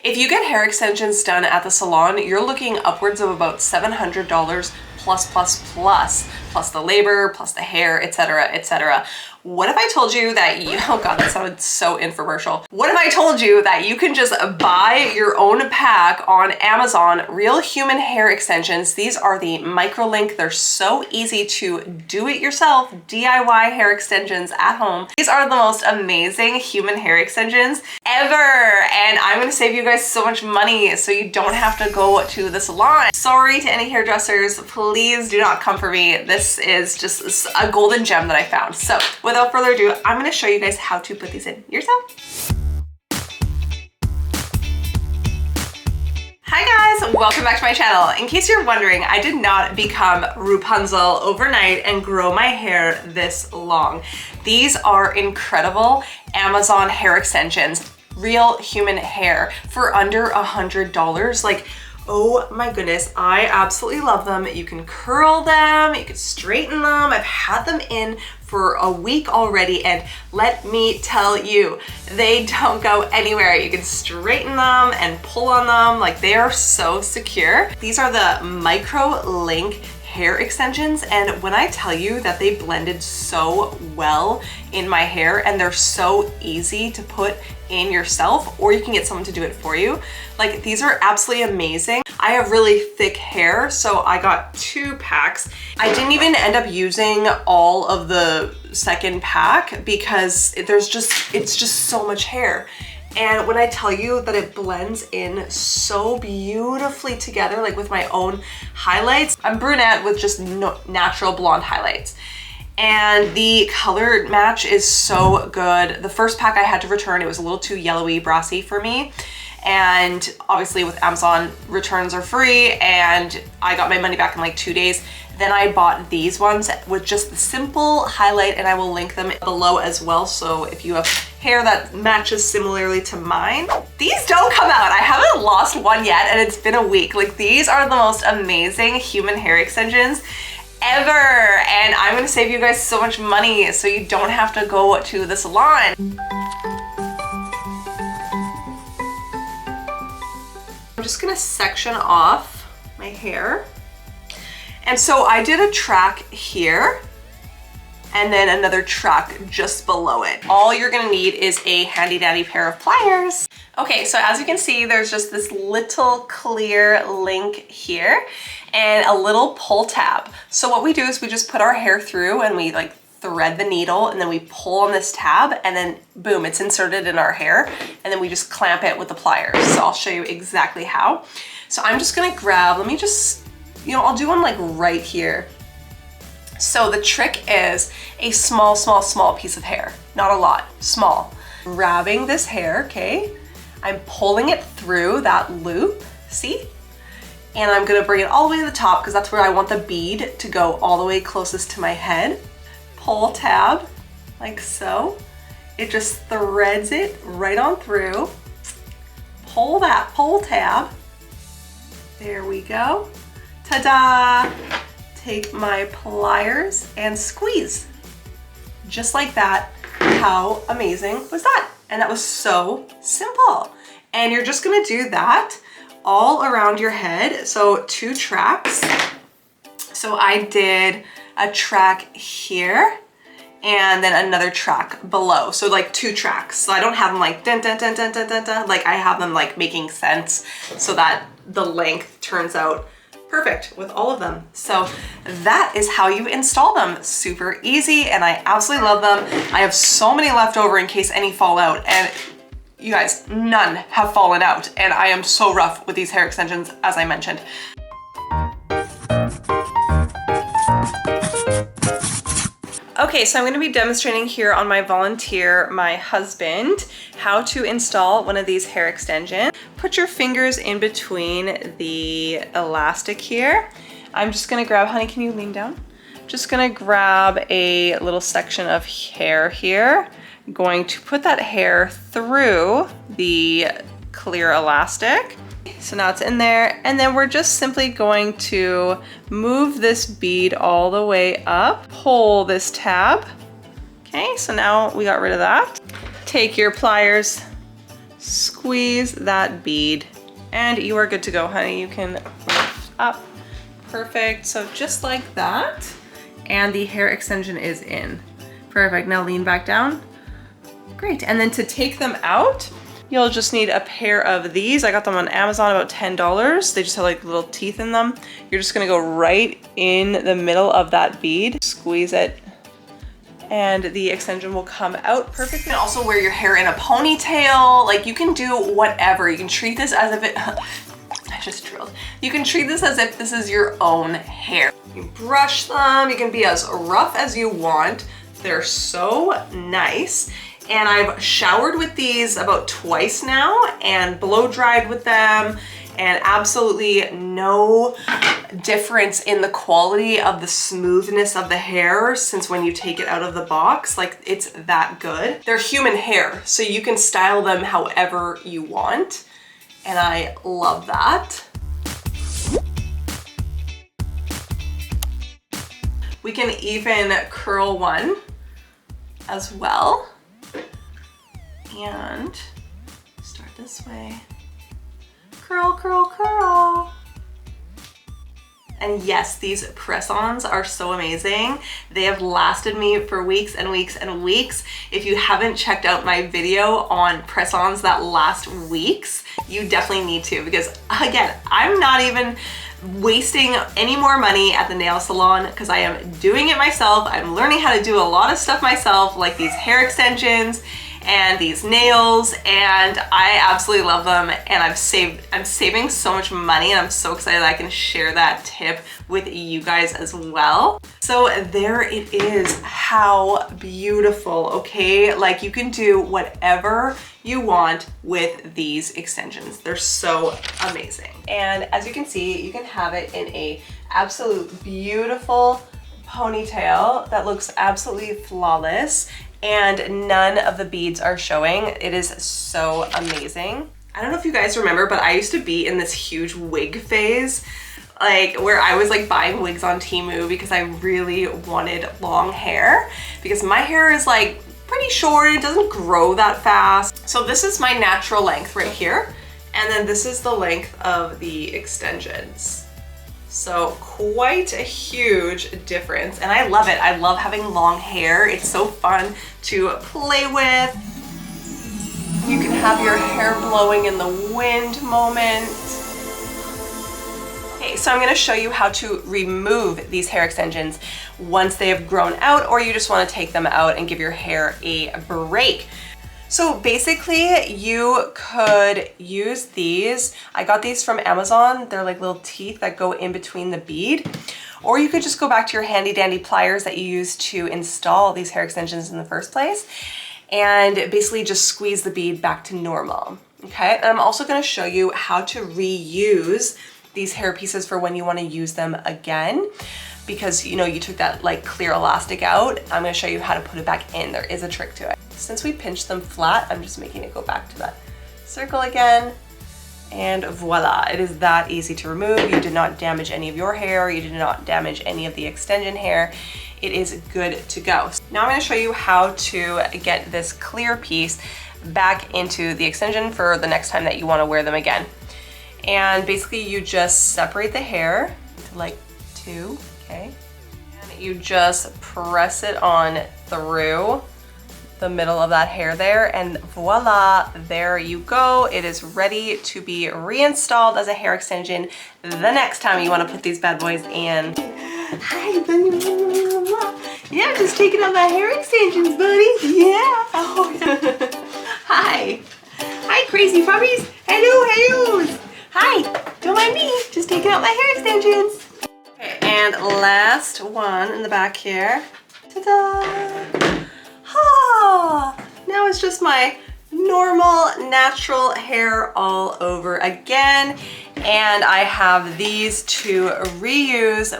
If you get hair extensions done at the salon, you're looking upwards of about $700 plus the labor, plus the hair, etc., etc. What if I told you that you, oh God, that sounded so infomercial. What if I told you that you can just buy your own pack on Amazon, real human hair extensions. These are the MICROLINK. They're so easy to do it yourself, DIY hair extensions at home. These are the most amazing human hair extensions ever. And I'm gonna save you guys so much money so you don't have to go to the salon. Sorry to any hairdressers, please do not come for me. This is just a golden gem that I found. So without further ado, I'm gonna show you guys how to put these in yourself. Hi guys, welcome back to my channel. In case you're wondering, I did not become Rapunzel overnight and grow my hair this long. These are incredible Amazon hair extensions, real human hair for under $100. Like, oh my goodness, I absolutely love them. You can curl them, you can straighten them. I've had them in for a week already, and let me tell you, they don't go anywhere. You can straighten them and pull on them, like they are so secure. These are the MICROLINK hair extensions, and when I tell you that they blended so well in my hair and they're so easy to put in yourself, or you can get someone to do it for you. Like, these are absolutely amazing. I have really thick hair, so I got 2 packs. I didn't even end up using all of the second pack because it's just so much hair. And when I tell you that it blends in so beautifully together, like with my own highlights, I'm brunette with just natural blonde highlights. And the color match is so good. The first pack I had to return, it was a little too yellowy, brassy for me. And obviously with Amazon, returns are free, and I got my money back in like 2 days. Then I bought these ones with just the simple highlight, and I will link them below as well. So if you have hair that matches similarly to mine, these don't come out. I haven't lost one yet, and it's been a week. Like, these are the most amazing human hair extensions ever. And I'm gonna save you guys so much money so you don't have to go to the salon. I'm just gonna section off my hair. And so I did a track here and then another track just below it. All you're gonna need is a handy dandy pair of pliers. Okay, so as you can see, there's just this little clear link here and a little pull tab. So what we do is we just put our hair through and we like thread the needle, and then we pull on this tab, and then boom, it's inserted in our hair, and then we just clamp it with the pliers. So I'll show you exactly how. So I'm just gonna grab, let me just, I'll do one like right here. So the trick is a small piece of hair, not a lot, small. Grabbing this hair, okay? I'm pulling it through that loop, see? And I'm gonna bring it all the way to the top because that's where I want the bead to go all the way closest to my head. Pull tab, like so. It just threads it right on through. Pull that pull tab. There we go. Ta-da! Take my pliers and squeeze. Just like that. How amazing was that? And that was so simple. And you're just gonna do that all around your head. So 2 tracks. So I did a track here and then another track below. So like 2 tracks. So I don't have them like dun dun dun dun dun dun dun. Like, I have them like making sense so that the length turns out perfect with all of them. So that is how you install them. Super easy, and I absolutely love them. I have so many left over in case any fall out, and you guys, none have fallen out. And I am so rough with these hair extensions, as I mentioned. Okay, so I'm gonna be demonstrating here on my volunteer, my husband, how to install one of these hair extensions. Put your fingers in between the elastic here. I'm just gonna grab, honey, can you lean down? Just gonna grab a little section of hair here. I'm going to put that hair through the clear elastic. So now it's in there, and then we're just simply going to move this bead all the way up, pull this tab. Okay, so now we got rid of that. Take your pliers, squeeze that bead, and you are good to go, honey. You can lift up. Perfect. So just like that. And the hair extension is in. Perfect. Now lean back down. Great. And then to take them out, you'll just need a pair of these. I got them on Amazon, about $10. They just have like little teeth in them. You're just gonna go right in the middle of that bead, squeeze it, and the extension will come out perfect. You can also wear your hair in a ponytail. Like, you can do whatever. You can treat this as if it, I just drilled. You can treat this as if this is your own hair. You brush them, you can be as rough as you want. They're so nice. And I've showered with these about twice now and blow dried with them, and absolutely no difference in the quality of the smoothness of the hair since when you take it out of the box. Like, it's that good. They're human hair, so you can style them however you want. And I love that. We can even curl one as well. And start this way. Curl, curl, curl. And yes, these press-ons are so amazing. They have lasted me for weeks and weeks and weeks. If you haven't checked out my video on press-ons that last weeks, you definitely need to, because again, I'm not even wasting any more money at the nail salon because I am doing it myself. I'm learning how to do a lot of stuff myself, like these hair extensions and these nails, and I absolutely love them, and I'm saving so much money, and I'm so excited that I can share that tip with you guys as well. So there it is. How beautiful, okay? Like, you can do whatever you want with these extensions. They're so amazing. And as you can see, you can have it in a absolute beautiful ponytail that looks absolutely flawless, and none of the beads are showing. It is so amazing. I don't know if you guys remember, but I used to be in this huge wig phase, like where I was like buying wigs on Temu because I really wanted long hair, because my hair is like pretty short. It doesn't grow that fast. So this is my natural length right here. And then this is the length of the extensions. So quite a huge difference, and I love it. I love having long hair. It's so fun to play with. You can have your hair blowing in the wind moment. Okay, so I'm gonna show you how to remove these hair extensions once they have grown out, or you just wanna take them out and give your hair a break. So basically, you could use these. I got these from Amazon. They're like little teeth that go in between the bead. Or you could just go back to your handy dandy pliers that you used to install these hair extensions in the first place, and basically just squeeze the bead back to normal, okay? And I'm also gonna show you how to reuse these hair pieces for when you wanna use them again, because you know, you took that like clear elastic out. I'm gonna show you how to put it back in. There is a trick to it. Since we pinched them flat, I'm just making it go back to that circle again. And voila, it is that easy to remove. You did not damage any of your hair. You did not damage any of the extension hair. It is good to go. Now I'm gonna show you how to get this clear piece back into the extension for the next time that you wanna wear them again. And basically you just separate the hair into like two, okay? And you just press it on through the middle of that hair there, and voila, there you go. It is ready to be reinstalled as a hair extension the next time you want to put these bad boys in. Hi, buddy. Yeah, I'm just taking out my hair extensions, buddy. Yeah. Oh, yeah. Hi. Hi, crazy puppies. Hello, hello. Hi. Don't mind me. Just taking out my hair extensions. Okay, and last one in the back here. Ta-da. Ah, now it's just my normal natural hair all over again. And I have these to reuse.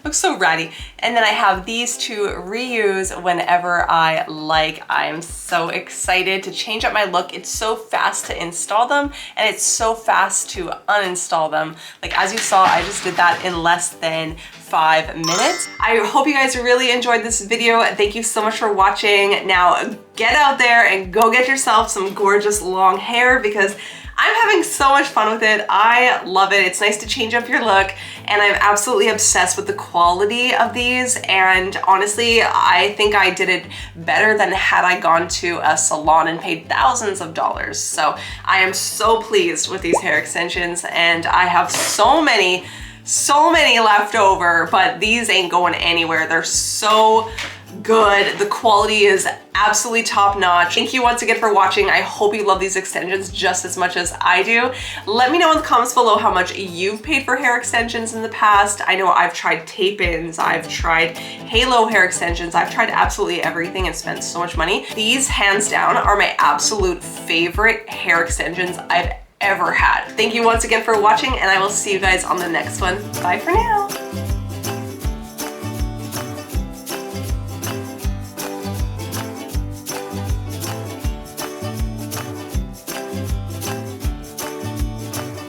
Looks so ratty. And then I have these to reuse whenever I like. I'm so excited to change up my look. It's so fast to install them and it's so fast to uninstall them. Like as you saw, I just did that in less than 5 minutes. I hope you guys really enjoyed this video. Thank you so much for watching. Now get out there and go get yourself some gorgeous long hair because I'm having so much fun with it. I love it. It's nice to change up your look and I'm absolutely obsessed with the quality of these. And honestly, I think I did it better than had I gone to a salon and paid thousands of dollars. So I am so pleased with these hair extensions and I have so many left over, but these ain't going anywhere. They're so good. The quality is absolutely top notch. Thank you once again for watching. I hope you love these extensions just as much as I do. Let me know in the comments below how much you've paid for hair extensions in the past. I know I've tried tape-ins, I've tried halo hair extensions, I've tried absolutely everything and spent so much money. These hands down are my absolute favorite hair extensions I've ever had. Thank you once again for watching and I will see you guys on the next one. Bye for now.